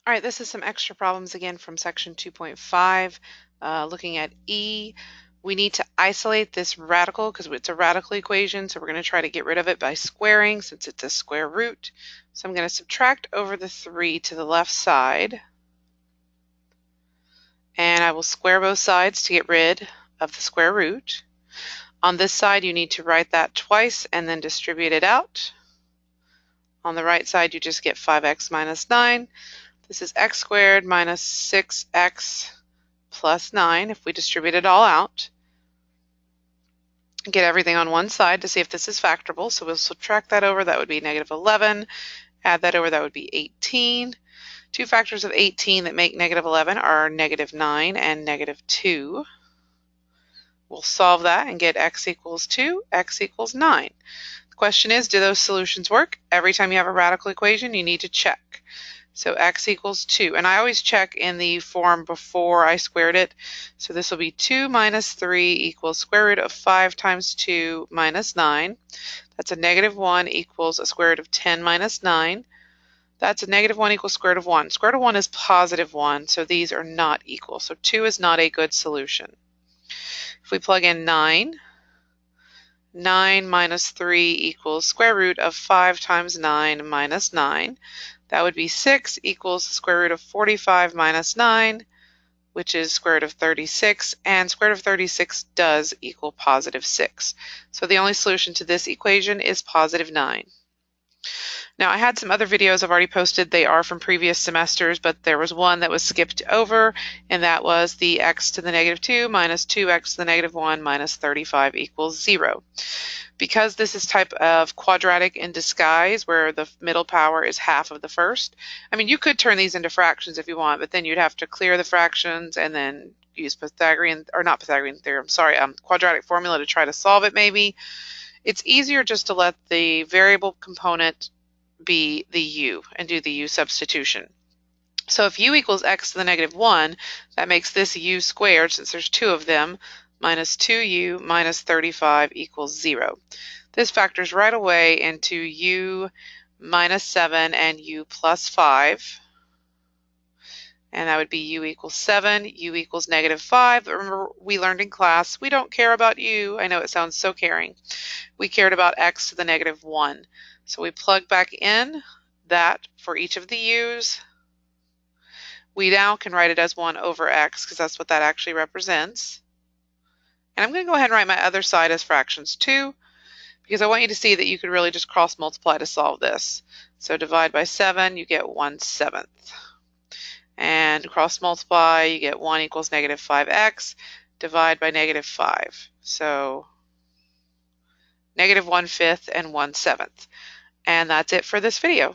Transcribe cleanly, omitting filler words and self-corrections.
All right, this is some extra problems again from section 2.5. Looking at E, we need to isolate this radical because it's a radical equation, so we're going to try to get rid of it by squaring since it's a square root. So I'm going to subtract over the 3 to the left side, and I will square both sides to get rid of the square root. On this side, you need to write that twice and then distribute it out. On the right side, you just get 5x minus 9. This is x squared minus 6x plus 9 if we distribute it all out. Get everything on one side to see if this is factorable. So we'll subtract that over. That would be negative 11. Add that over. That would be 18. Two factors of 18 that make negative 11 are negative 9 and negative 2. We'll solve that and get x equals 2, x equals 9. The question is, do those solutions work? Every time you have a radical equation, you need to check. So x equals 2. And I always check in the form before I squared it. So this will be 2 minus 3 equals square root of 5 times 2 minus 9. That's a negative 1 equals a square root of 10 minus 9. That's a negative 1 equals square root of 1. Square root of 1 is positive 1, so these are not equal. So 2 is not a good solution. If we plug in 9 minus 3 equals square root of 5 times 9 minus 9. That would be 6 equals the square root of 45 minus 9, which is square root of 36, and square root of 36 does equal positive 6. So the only solution to this equation is positive 9. Now, I had some other videos I've already posted. They are from previous semesters, but there was one that was skipped over, and that was the x to the negative 2 minus 2x to the negative 1 minus 35 equals 0. Because this is type of quadratic in disguise, where the middle power is half of the first, I mean, you could turn these into fractions if you want, but then you'd have to clear the fractions and then use Pythagorean, or not Pythagorean theorem, sorry, quadratic formula to try to solve it maybe. It's easier just to let the variable component be the u and do the u substitution. So if u equals x to the negative 1, that makes this u squared, since there's two of them, minus 2u minus 35 equals 0. This factors right away into u minus 7 and u plus 5. And that would be u equals 7, u equals negative 5. But remember, we learned in class, we don't care about u. I know it sounds so caring. We cared about x to the negative 1. So we plug back in that for each of the u's. We now can write it as 1 over x, because that's what that actually represents. And I'm going to go ahead and write my other side as fractions too, because I want you to see that you could really just cross multiply to solve this. So divide by 7, you get 1/7. And cross multiply, you get 1 equals negative 5x. Divide by negative 5. So negative 1/5 and 1/7. And that's it for this video.